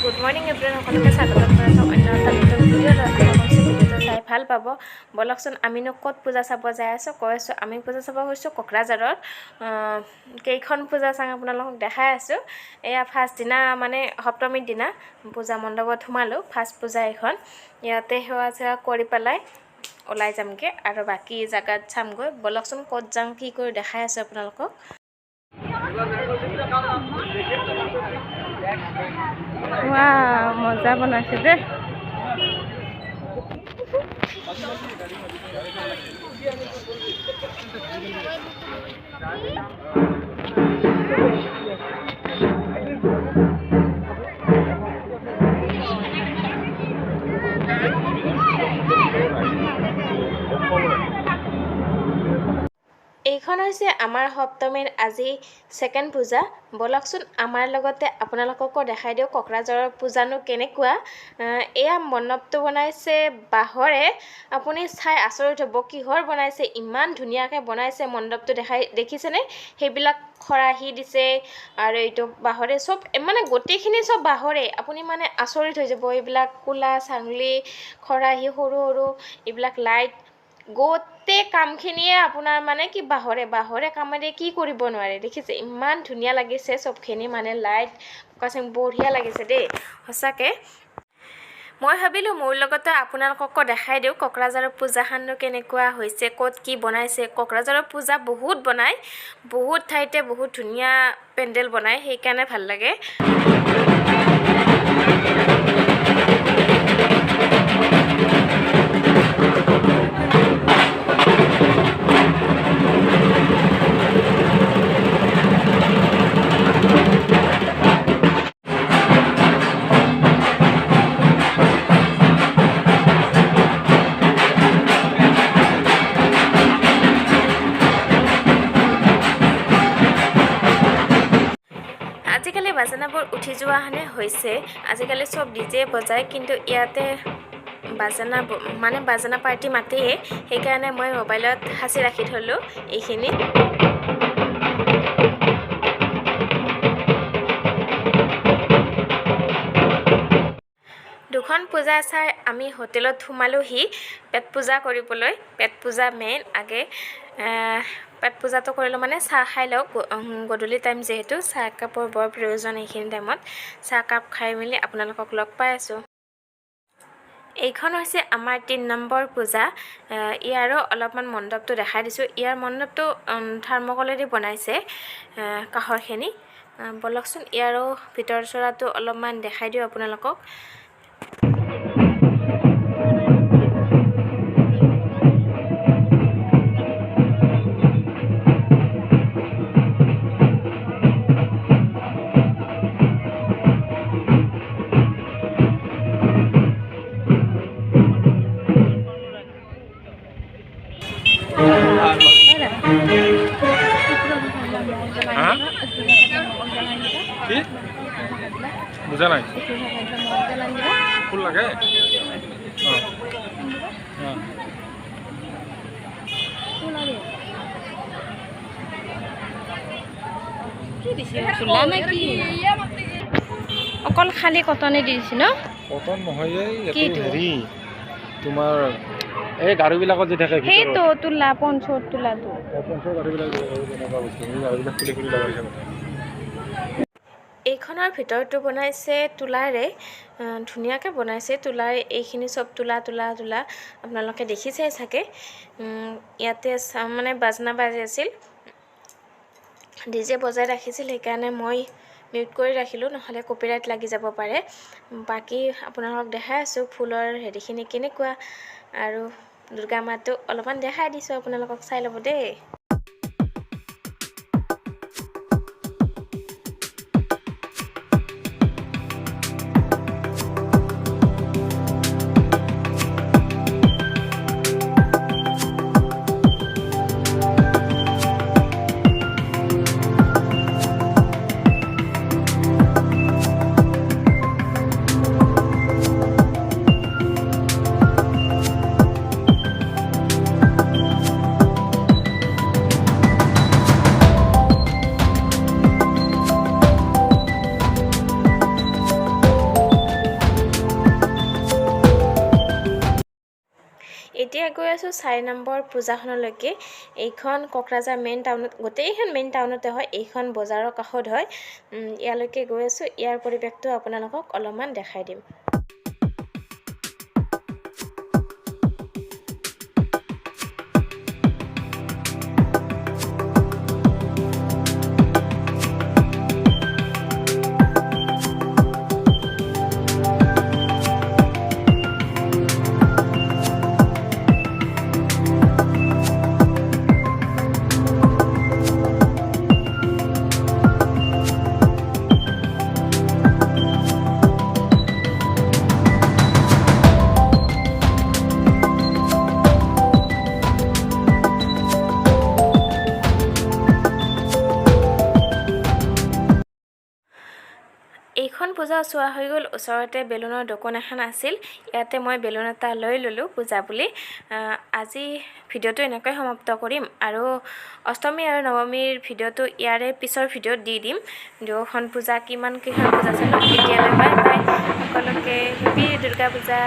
Good morning everyone, সকলোকে স্বাগতম জনাইছোঁ অন্য এটা নতুন ভিডিঅ'লৈ। আশা কৰিছোঁ ভিডিঅ'টো চাই ভাল পাব। ব'লকচোন আমিনো ক'ত পূজা চাব যাই আছোঁ কৈ আছোঁ। আমি পূজা চাব গৈছোঁ কোকৰাঝাৰত। কেইখন পূজা চাওঁ আপোনালোকক দেখাই আছোঁ। এয়া ফাৰ্ষ্ট দিনা মানে সপ্তমীৰ দিনা পূজা মণ্ডপত সোমালোঁ। ফাৰ্ষ্ট পূজা এইখন, ইয়াতে সেৱা চেৱা কৰি পেলাই ওলাই যামগৈ আৰু বাকী জেগাত চামগৈ। ব'লকচোন ক'ত যাওঁ কি কৰি দেখাই আছোঁ আপোনালোকক। মজা বনাইছে দেই। এইখন হৈছে আমাৰ সপ্তমীৰ আজি ছেকেণ্ড পূজা। ব'লকচোন আমাৰ লগতে আপোনালোককো দেখাই দিওঁ কোকৰাঝাৰৰ পূজানো কেনেকুৱা। এয়া মণ্ডপটো বনাইছে বাঁহৰে। আপুনি চাই আচৰিত হ'ব কিহৰ বনাইছে, ইমান ধুনীয়াকৈ বনাইছে মণ্ডপটো। দেখিছেনে? সেইবিলাক খৰাহী দিছে আৰু এইটো বাঁহৰে, চব মানে গোটেইখিনি চব বাঁহৰে। আপুনি মানে আচৰিত হৈ যাব। এইবিলাক কোলা চাংলি, খৰাহী সৰু সৰু, এইবিলাক লাইট, গোটেই কামখিনিয়ে আপোনাৰ মানে কি বাঁহৰে কামেৰে কি কৰিব নোৱাৰে। দেখিছে ইমান ধুনীয়া লাগিছে চবখিনি, মানে লাইট ফকাচিং বঢ়িয়া লাগিছে দেই সঁচাকৈ। মই ভাবিলোঁ মোৰ লগতে আপোনালোককো দেখাই দিওঁ কোকৰাঝাৰৰ পূজাখনো কেনেকুৱা হৈছে, ক'ত কি বনাইছে। কোকৰাঝাৰৰ পূজা বহুত বনায়, বহুত ঠাইতে বহুত ধুনীয়া পেণ্ডেল বনায়, সেইকাৰণে ভাল লাগে। আজিকালি বাজানাবোৰ উঠি যোৱাহেনে হৈছে। আজিকালি চব ডিজে বজায়, কিন্তু ইয়াতে বাজানা পাৰ্টি মাতেই। সেইকাৰণে মই মোবাইলত সাঁচি ৰাখি থ'লোঁ এইখিনি। দুখন পূজা চাই আমি হোটেলত সোমালোহি পেট পূজা কৰিবলৈ। পেট পূজা মেইন আগে। পেট পূজাটো কৰিলোঁ মানে চাহ খাই লওঁ, গধূলি টাইম যিহেতু চাহ একাপৰ বৰ প্ৰয়োজন। এইখিনি টাইমত চাহ কাপ খাই মেলি আপোনালোকক লগ পাই আছোঁ। এইখন হৈছে আমাৰ 3 নম্বৰ পূজা। ইয়াৰো অলপমান মণ্ডপটো দেখাই দিছোঁ। ইয়াৰ মণ্ডপটো থাৰ্মকলেদি বনাইছে কাষৰখিনি। ব'লকচোন ইয়াৰো ভিতৰ চৰাটো অলপমান দেখাই দিওঁ আপোনালোকক। বুঝা নাই ফুল লাগে। অকল খালি কটনে দিছে ন? কটন নহয়, হেৰি তোমাৰ এই গাড়ীবিলাকত যে থাকে সেইটো তোলা পঞ্চৰ তোলাটো। পঞ্চৰ গাড়ীবিলাক তেনেকুৱা বস্তু, এই গাড়ীবিলাক খুলি খুলি লগাইছে। এইখনৰ ভিতৰটো বনাইছে তোলাৰে, ধুনীয়াকৈ বনাইছে তোলাৰে। এইখিনি চব তোলা আপোনালোকে দেখিছেই চাগে। ইয়াতে মানে বাজনা বাজি আছিল, ডিজে বজাই ৰাখিছিল, সেইকাৰণে মই মিউট কৰি ৰাখিলোঁ, নহ'লে কপিৰাইট লাগি যাব পাৰে। বাকী আপোনালোকক দেখাই আছোঁ ফুলৰ হেৰিখিনি কেনেকুৱা, আৰু দুৰ্গা মাটো অলপমান দেখাই দিছোঁ আপোনালোকক, চাই ল'ব দেই। গৈ আছোঁ 4 নম্বৰ পূজাখনলৈকে। এইখন কোকৰাঝাৰ মেইন টাউনত, গোটেইখন মেইন টাউনতে হয়, এইখন বজাৰৰ কাষত হয়। ইয়ালৈকে গৈ আছোঁ, ইয়াৰ পৰিৱেশটো আপোনালোকক অলপমান দেখাই দিম। এইখন পূজা চোৱা হৈ গ'ল। ওচৰতে বেলুনৰ দোকান এখন আছিল, ইয়াতে মই বেলুন এটা লৈ ল'লোঁ পূজা বুলি। আজি ভিডিঅ'টো এনেকৈ সমাপ্ত কৰিম, আৰু অষ্টমী আৰু নৱমীৰ ভিডিঅ'টো ইয়াৰে পিছৰ ভিডিঅ'ত দি দিম। দুয়োখন পূজা কিমান কেইখন পূজা চালোঁ। এতিয়ালৈ বাই বাই, সকলোকে হেপী দুৰ্গা পূজা।